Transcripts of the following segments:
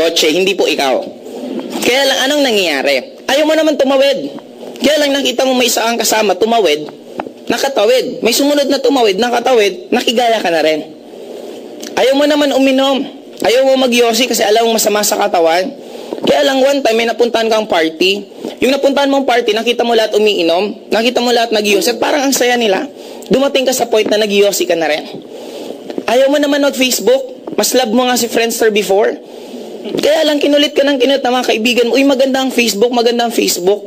kotse, hindi po ikaw. Kaya lang, anong nangyayari? Ayaw mo naman tumawid. Kaya lang nakita mo may isa kang kasama, tumawid, nakatawid. May sumunod na tumawid, nakatawid, nakigaya ka na rin. Ayaw mo naman uminom. Ayaw mo magyosi kasi alam mo masama sa katawan. Kaya lang one time, may napuntahan kang party. Yung napuntahan mong party, nakita mo lahat umiinom, nakita mo lahat nagyosi, at parang ang saya nila. Dumating ka sa point na nagyosi ka na rin. Ayaw mo naman mag-Facebook. Mas love mo nga si Friendster before. Kaya lang kinulit ka ng kinulit na mga kaibigan mo, uy, maganda ang Facebook, maganda ang Facebook.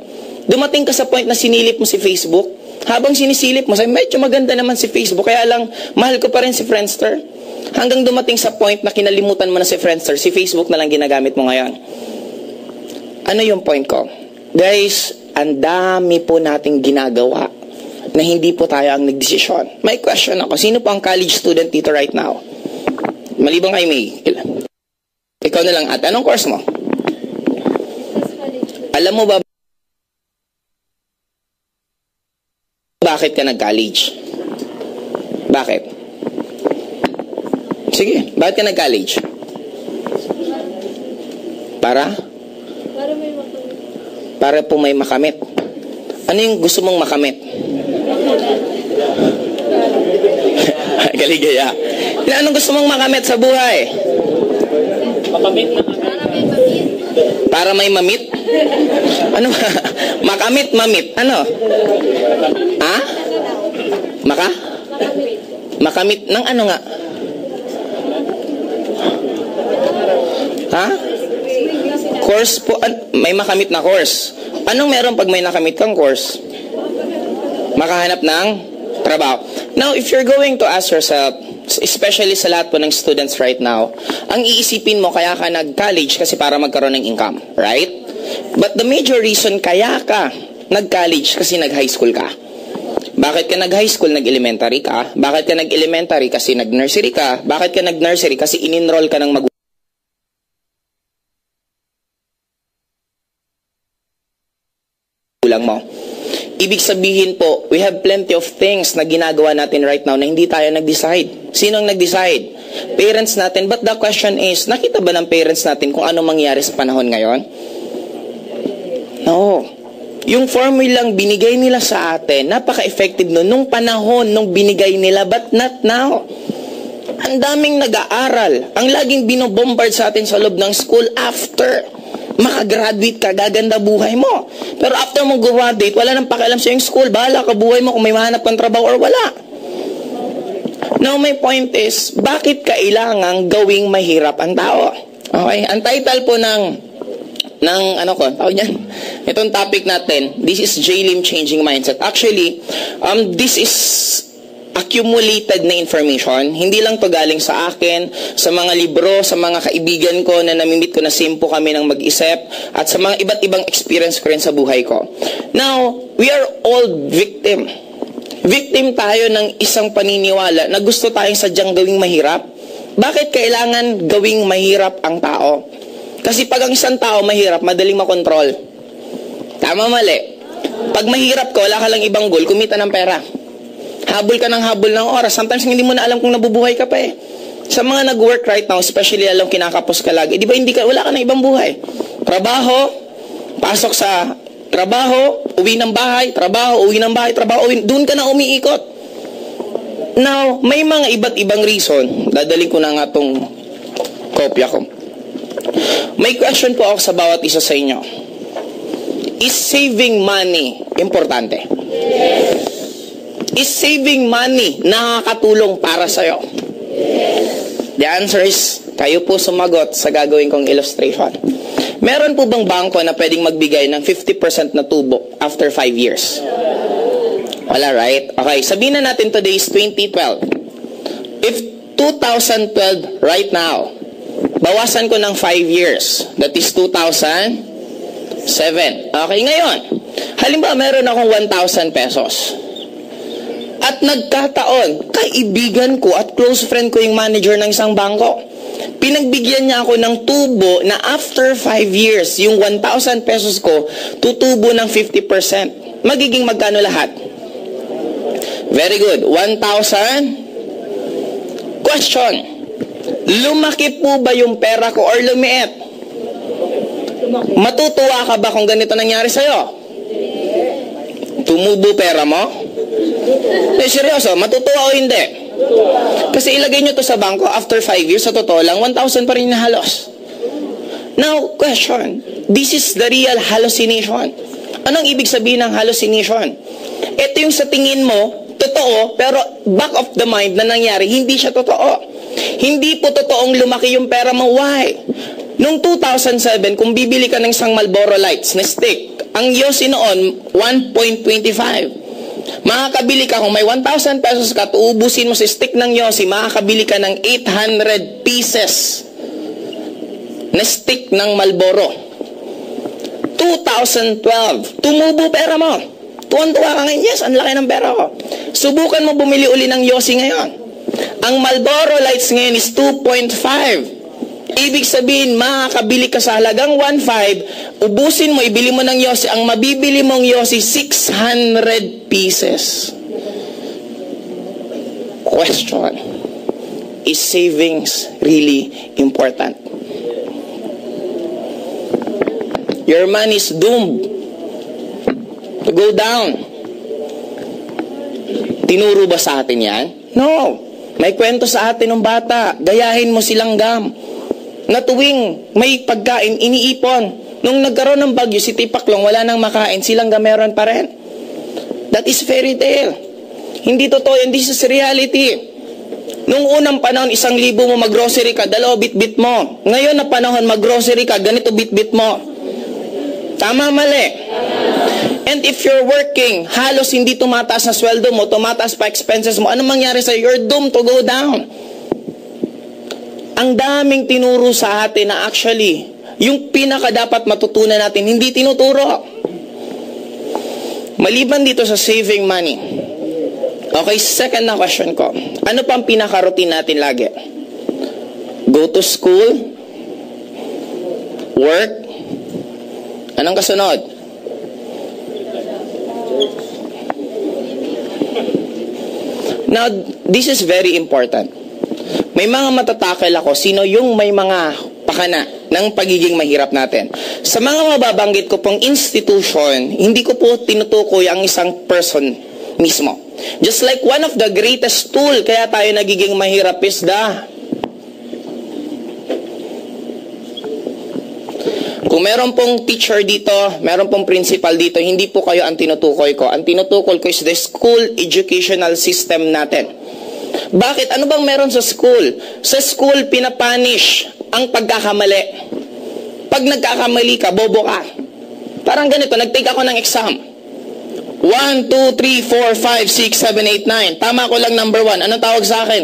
Dumating ka sa point na sinilip mo si Facebook. Habang sinisilip mo, sabi, medyo maganda naman si Facebook, kaya lang, mahal ko pa rin si Friendster. Hanggang dumating sa point na kinalimutan mo na si Friendster, si Facebook na lang ginagamit mo ngayon. Ano yung point ko? Guys, ang dami po nating ginagawa na hindi po tayo ang nagdesisyon. May question ako, sino po ang college student dito right now? Malibang kay May. Ikaw na lang, at anong course mo? Alam mo ba bakit ka nag-college? Bakit? Sige, bakit ka nag-college? Para? Para may makamit. Para po may makamit. Ano yung gusto mong makamit? Galigaya. Anong gusto mong makamit sa buhay? Makamit na makamit. Para may mamit? Ano? Makamit, mamit. Ano? Ha? Makamit ng ano nga? Ha? Course po. May makamit na course. Anong meron pag may nakamit kang course? Makahanap ng trabaho. Now, if you're going to ask yourself, especially sa lahat po ng students right now, ang iisipin mo kaya ka nag-college kasi para magkaroon ng income, right? But the major reason kaya ka nag-college kasi nag-high school ka. Bakit ka nag-high school, nag-elementary ka? Bakit ka nag-elementary kasi nag-nursery ka? Bakit ka nag-nursery kasi in-enroll ka ng magulang mo? Ibig sabihin po, we have plenty of things na ginagawa natin right now na hindi tayo nag-decide. Sino ang nag-decide? Parents natin. But the question is, nakita ba ng parents natin kung ano mangyari sa panahon ngayon? No. Yung formulang binigay nila sa atin, napaka-effective nun. Nung panahon, nung binigay nila, but not now. Ang daming nag-aaral. Ang laging binobombard sa atin sa loob ng school after makagraduate ka, gaganda buhay mo. Pero after mo graduate, wala nang pakialam sa yung school. Bahala ka buhay mo kung may mahanap kang trabaho or wala. Now, my point is, bakit kailangang gawing mahirap ang tao? Okay? Ang title po ng ano ko, tawag niyan? Itong topic natin, this is JLIM Changing Mindset. Actually, this is accumulated na information. Hindi lang to galing sa akin, sa mga libro, sa mga kaibigan ko na namimit ko na simpo kami ng mag-isip, at sa mga iba't ibang experience ko rin sa buhay ko. Now, we are all victim. Victim tayo ng isang paniniwala na gusto tayong sadyang gawing mahirap. Bakit kailangan gawing mahirap ang tao? Kasi pag ang isang tao mahirap, madaling makontrol. Tama, mali. Pag mahirap ka, wala ka lang ibang goal, kumita ng pera. Habol ka ng habol ng oras. Sometimes hindi mo na alam kung nabubuhay ka pa eh. Sa mga nag-work right now, especially alam kinakapos ka lagi, di ba wala ka na ibang buhay. Trabaho, pasok sa trabaho, uwi ng bahay, trabaho, uwi ng bahay, trabaho, uwi. Doon ka na umiikot. Now, may mga iba't ibang reason. Dadaling ko na nga itong kopya ko. May question po ako sa bawat isa sa inyo. Is saving money importante? Yes. Is saving money nakakatulong para sa'yo? Yes. The answer is, kayo po sumagot sa gagawin kong illustration. Meron po bang bangko na pwedeng magbigay ng 50% na tubo after 5 years? Wala, right? Okay, sabihin na natin today is 2012. If 2012 right now, bawasan ko ng 5 years, that is 2007. Okay, ngayon, halimbawa meron akong 1,000 pesos. At nagkataon, kaibigan ko at close friend ko yung manager ng isang bangko. Pinagbigyan niya ako ng tubo na after 5 years, yung 1,000 pesos ko, tutubo ng 50%. Magiging magkano lahat? Very good. 1,000. Question. Lumaki po ba yung pera ko or lumiit? Matutuwa ka ba kung ganito nangyari sa'yo? Tumubo pera mo? Seryoso, matutuwa o hindi? Kasi ilagay nyo to sa bangko, after 5 years, sa totoo lang, 1,000 pa rin na halos. Now, question, this is the real hallucination. Anong ibig sabihin ng hallucination? Ito yung sa tingin mo, totoo, pero back of the mind na nangyari, hindi siya totoo. Hindi po totoong lumaki yung pera mo. Why? Noong 2007, kung bibili ka ng isang Marlboro Lights na stick, ang yosi noon, 1.25. Makakabili ka, kung may 1,000 pesos ka, tuubusin mo sa stick ng yosi, makakabili ka ng 800 pieces na stick ng Marlboro. 2012, tumubo pera mo. Tuwan-tuwa ka ngayon, yes, ang laki ng pera ko. Subukan mo bumili uli ng yosi ngayon. Ang Marlboro Lights ngayon is 2.5. Ibig sabihin, makakabili ka sa halagang 1.5, ubusin mo, ibili mo ng yosi, ang mabibili mong yosi, 600 pieces. Question, is savings really important? Your money is doomed to go down. Tinuro ba sa atin yan? No. May kwento sa atin ng bata, gayahin mo silang gam. Na tuwing may pagkain, iniipon. Nung nagkaroon ng bagyo, si Tipaklong, wala nang makain, silang gameron pa rin. That is fairy tale. Hindi totoo yan, this is reality. Nung unang panahon, 1,000 mo mag-grocery ka, 2 bit-bit mo. Ngayon na panahon, mag-grocery ka, ganito bit-bit mo. Tama, mali. And if you're working, halos hindi tumataas na sweldo mo, tumataas pa expenses mo, ano mangyari sa'yo? You're doomed to go down. Ang daming tinuro sa atin na actually, yung pinaka dapat matutunan natin, hindi tinuturo. Maliban dito sa saving money. Okay, second na question ko. Ano pang pinaka-routine natin lagi? Go to school, work, anong kasunod? Now, this is very important. May mga matatakil ako, sino yung may mga pakana ng pagiging mahirap natin. Sa mga mababanggit ko pong institution, hindi ko po tinutukoy ang isang person mismo. Just like one of the greatest tool kaya tayo nagiging mahirap is kung meron pong teacher dito, meron pong principal dito, hindi po kayo ang tinutukoy ko. Ang tinutukoy ko is the school educational system natin. Bakit? Ano bang meron sa school? Sa school, pinapunish ang pagkakamali. Pag nagkakamali ka, bobo ka. Parang ganito, nag-take ako ng exam. 1, 2, 3, 4, 5, 6, 7, 8, 9. Tama ko lang number 1. Anong tawag sa akin?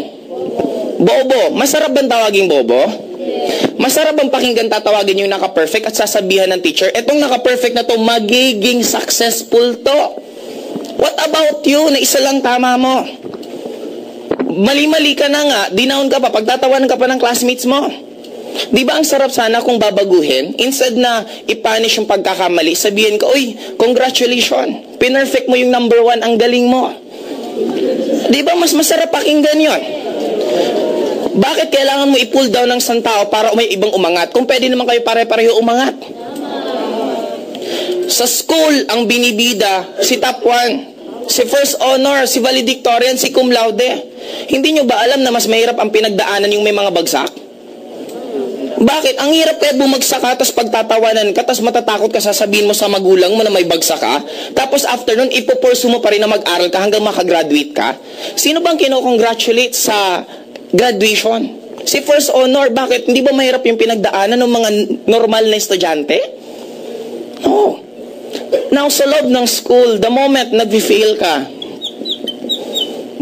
Bobo. Masarap bang tawaging bobo? Masarap bang pakinggan tatawagin yung naka-perfect at sasabihan ng teacher, etong naka-perfect na to, magiging successful to. What about you na isa lang tama mo? Mali-mali ka na nga, dinaon ka pa, pagtatawanan ka pa ng classmates mo. Di ba ang sarap sana kung babaguhin? Instead na ipunish yung pagkakamali, sabihin ka, uy, congratulations, pinerfect mo yung number 1, ang galing mo. Di ba mas masarap pakinggan yun? Bakit kailangan mo i-pull down ng isang tao para may ibang umangat? Kung pwede naman kayo pare-pareho umangat. Sa school, ang binibida, si top 1. Si first honor, si valedictorian, si cum laude. Hindi nyo ba alam na mas mahirap ang pinagdaanan yung may mga bagsak? Bakit? Ang hirap kaya bumagsak ka, tapos pagtatawanan ka, tapos matatakot ka, sasabihin mo sa magulang mo na may bagsak ka, tapos after nun, ipupursu mo pa rin na mag-aral ka hanggang makagraduate ka. Sino bang kinocongratulate sa graduation? Si first honor, bakit? Hindi ba mahirap yung pinagdaanan ng mga normal na estudyante? No. Now, sa loob ng school, the moment nag-fail ka,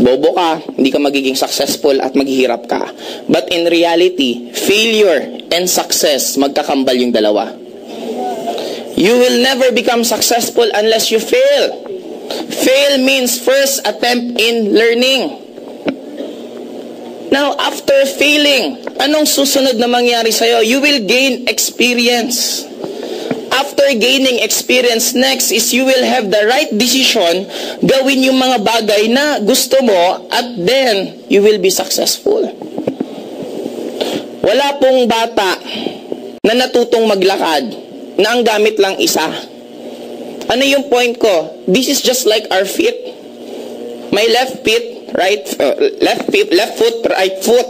bobo ka, hindi ka magiging successful at maghihirap ka. But in reality, failure and success, magkakambal yung dalawa. You will never become successful unless you fail. Fail means first attempt in learning. Now, after failing, anong susunod na mangyari sa'yo? You will gain experience. After gaining experience, next is you will have the right decision, gawin yung mga bagay na gusto mo, at then you will be successful. Wala pong bata na natutong maglakad na ang gamit lang isa. Ano yung point ko? This is just like our feet. My left foot, left foot, right foot.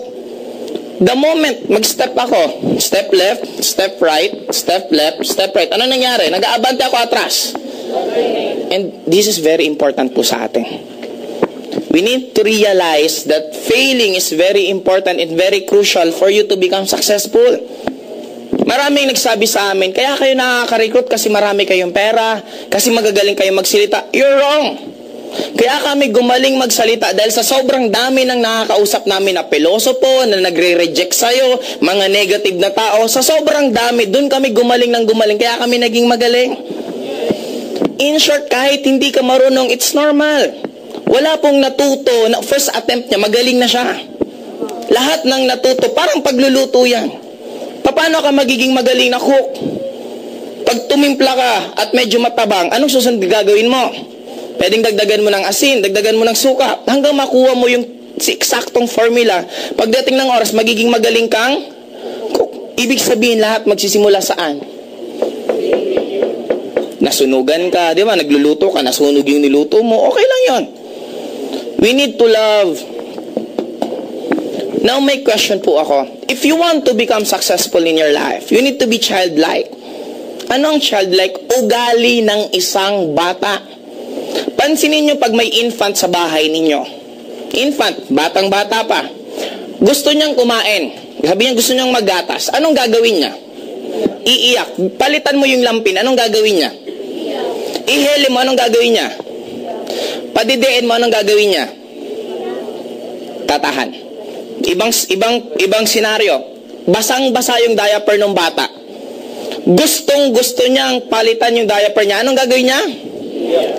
The moment mag-step ako, step left, step right, step left, step right. Ano nangyari? Nag-aabante ako atras. And this is very important po sa atin. We need to realize that failing is very important and very crucial for you to become successful. Maraming nagsabi sa amin, kaya kayo nakaka-recruit kasi marami kayong pera, kasi magagaling kayong magsalita. You're wrong. Kaya kami gumaling magsalita dahil sa sobrang dami ng nakakausap namin na pilosopo, na nagre-reject sa'yo, mga negative na tao. Sa sobrang dami, dun kami gumaling ng gumaling. Kaya kami naging magaling. In short, kahit hindi ka marunong, it's normal. Wala pong natuto na first attempt niya, magaling na siya. Lahat ng natuto, parang pagluluto yan. Paano ka magiging magaling na cook? Pag tumimpla ka at medyo matabang, anong susunod gagawin mo? Pwedeng dagdagan mo ng asin, dagdagan mo ng suka, hanggang makuha mo yung eksaktong formula. Pagdating ng oras, magiging magaling kang cook. Ibig sabihin, lahat magsisimula saan? Nasunugan ka, di ba? Nagluluto ka, nasunog yung niluto mo, okay lang yon. We need to love. Now, may question po ako. If you want to become successful in your life, you need to be childlike. Anong childlike? Ugali ng isang bata. Pansinin nyo pag may infant sa bahay ninyo. Infant, batang-bata pa. Gusto niyang kumain. Sabi niya gusto niyang maggatas. Anong gagawin niya? Iiyak. Palitan mo yung lampin. Anong gagawin niya? Ihele mo. Anong gagawin niya? Padidiin mo. Anong gagawin niya? Tatahan. Ibang senaryo. Basang-basa yung diaper ng bata. Gustong-gusto niyang palitan yung diaper niya. Anong gagawin niya?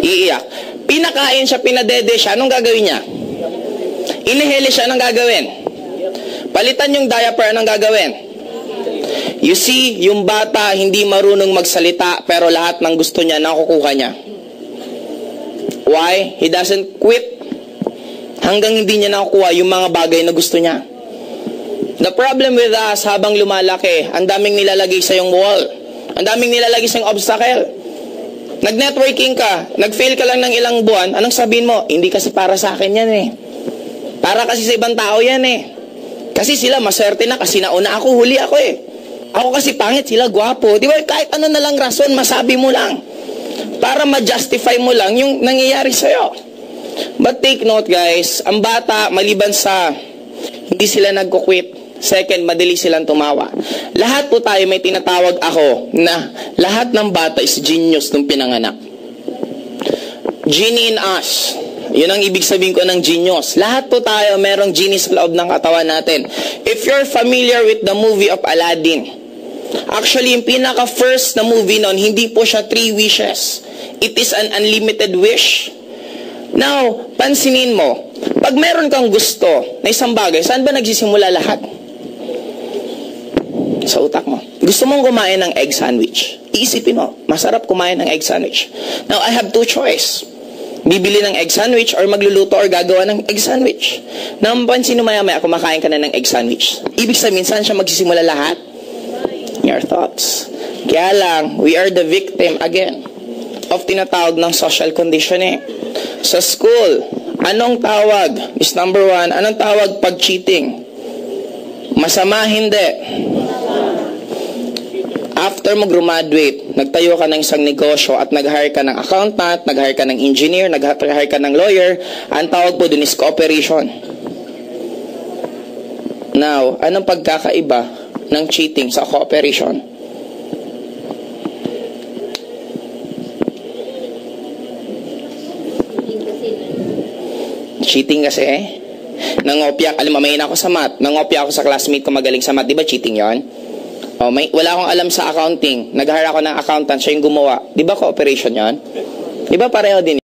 Iiyak. Pinakain siya, pinadede siya, anong gagawin niya? Inihele siya, anong gagawin? Palitan yung diaper, anong gagawin? You see, yung bata hindi marunong magsalita, pero lahat ng gusto niya, nakukuha niya. Why? He doesn't quit. Hanggang hindi niya nakukuha yung mga bagay na gusto niya. The problem with us, habang lumalaki, ang daming nilalagay sa yung wall. Ang daming nilalagay sa yung obstacle. Nag-networking ka, nag-fail ka lang ng ilang buwan, anong sabihin mo? Hindi kasi para sa akin yan eh. Para kasi sa ibang tao yan eh. Kasi sila maswerte na kasi nauna ako, huli ako eh. Ako kasi pangit, sila gwapo. Di ba kahit ano na lang rason, masabi mo lang. Para ma-justify mo lang yung nangyayari sa'yo. But take note guys, ang bata, maliban sa hindi sila nagko-quit. Second, madali silang tumawa. Lahat po tayo may tinatawag ako na lahat ng bata is genius nung pinanganak. Genie in us. Yun ang ibig sabihin ko ng genius. Lahat po tayo merong genie sa loob ng katawan natin. If you're familiar with the movie of Aladdin, actually yung pinaka-first na movie nun, hindi po siya 3 wishes. It is an unlimited wish. Now, pansinin mo, pag meron kang gusto na isang bagay, saan ba nagsisimula lahat? Sa utak mo. Gusto mong kumain ng egg sandwich. Iisipin mo, masarap kumain ng egg sandwich. Now, I have 2 choice. Bibili ng egg sandwich or magluluto or gagawa ng egg sandwich. Now, pansin mo maya-maya, kumakain ka na ng egg sandwich. Ibig sabihin, saan siya magsisimula lahat? Your thoughts. Kaya lang, we are the victim again of tinatawag ng social conditioning. Sa school, anong tawag? Is number 1, anong tawag pag cheating? Masama, hindi. After mo graduate, nagtayo ka ng isang negosyo at nag-hire ka ng accountant, nag-hire ka ng engineer, nag-hire ka ng lawyer, ang tawag po dun is cooperation. Now, anong pagkakaiba ng cheating sa cooperation? Cheating kasi nangopya, alam mo, may ako sa math, nangopya ako sa classmate ko magaling sa math, di ba cheating yon? Oh, wala akong alam sa accounting. Nag-hire ako ng accountant, siya yung gumawa. Di ba cooperation yon? Di ba pareho din?